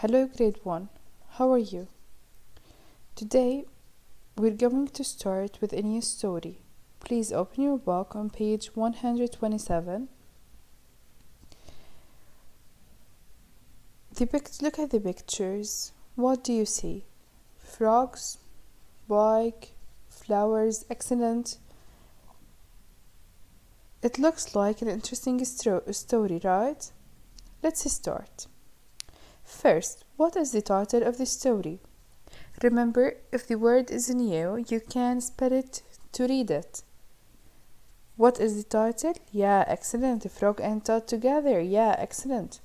Hello, grade 1. How are you? Today, we're going to start with a new story. Please open your book on page 127. Look at the pictures. What do you see? Frogs, bike, flowers, excellent. It looks like an interesting story, right? Let's start. First, what is the title of the story? Remember, if the word is new, you can spell it to read it. What is the title? Yeah, excellent. Frog and Toad together. Yeah, excellent.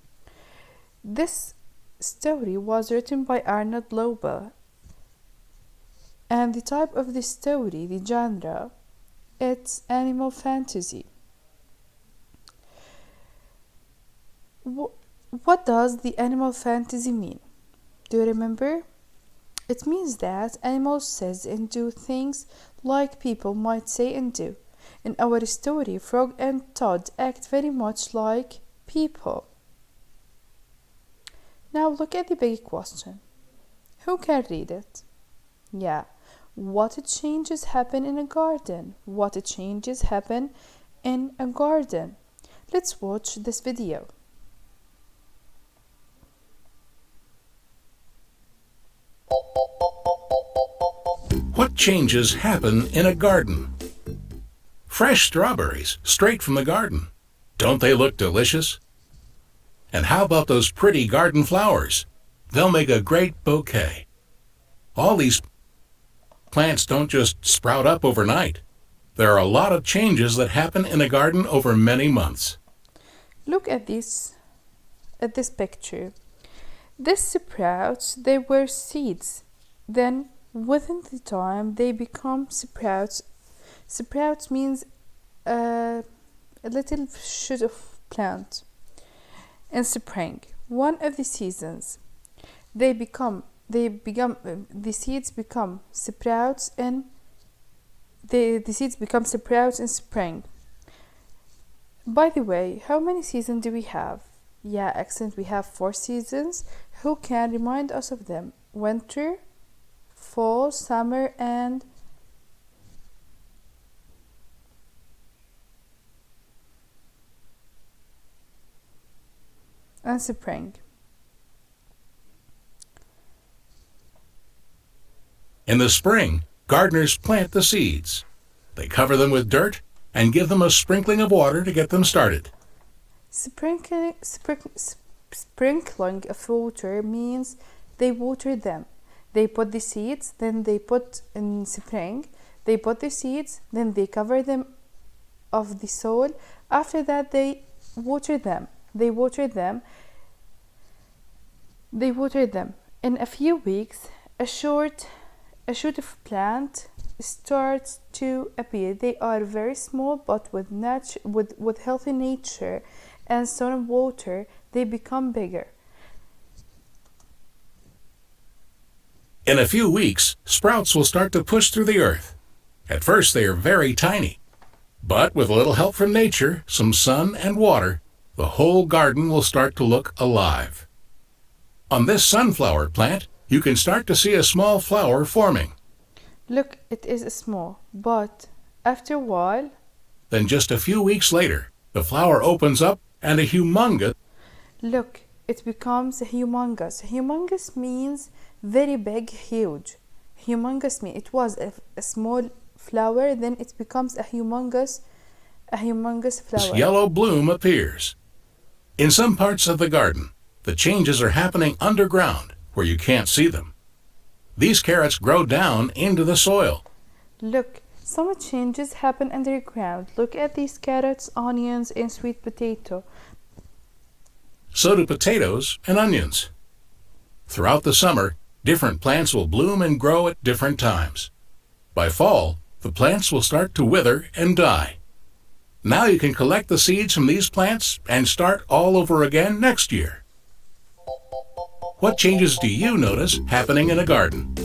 This story was written by Arnold Lobel. And the type of the story, the genre, it's animal fantasy. What does the animal fantasy mean? Do you remember? It means that animals say and do things like people might say and do. In our story, Frog and Toad act very much like people. Now look at the big question. Who can read it? Yeah. What changes happen in a garden? What changes happen in a garden? Let's watch this video. What changes happen in a garden? Fresh strawberries, straight from the garden. Don't they look delicious? And how about those pretty garden flowers? They'll make a great bouquet. All these plants don't just sprout up overnight. There are a lot of changes that happen in a garden over many months. Look at this picture. These sprouts, they were seeds. Then within the time they become sprouts. Sprouts means a little shoot of plant. In spring, one of the seasons, the seeds become sprouts and the seeds become sprouts in spring. By the way, how many seasons do we have? Yeah, excellent. We have 4 seasons. Who can remind us of them? Winter, fall, summer, and spring. In the spring, gardeners plant the seeds. They cover them with dirt and give them a sprinkling of water to get them started. Sprinkling of water means they water them. They put the seeds, then they put in spring. They put the seeds, then they cover them of the soil. After that, they water them. In a few weeks, a shoot of plant starts to appear. They are very small, but with healthy nature and sun and water, they become bigger. In a few weeks, sprouts will start to push through the earth. At first, they are very tiny. But with a little help from nature, some sun and water, the whole garden will start to look alive. On this sunflower plant, you can start to see a small flower forming. Look, it is small, but after a while... Then just a few weeks later, the flower opens up and a humongous... Look, it becomes humongous. Humongous means very big, huge. Humongous means it was a small flower, then it becomes a humongous flower. Yellow bloom appears. In some parts of the garden, the changes are happening underground, where you can't see them. These carrots grow down into the soil. Look, some changes happen underground. Look at these carrots, onions, and sweet potato. So do potatoes and onions. Throughout the summer, different plants will bloom and grow at different times. By fall, the plants will start to wither and die. Now you can collect the seeds from these plants and start all over again next year. What changes do you notice happening in a garden?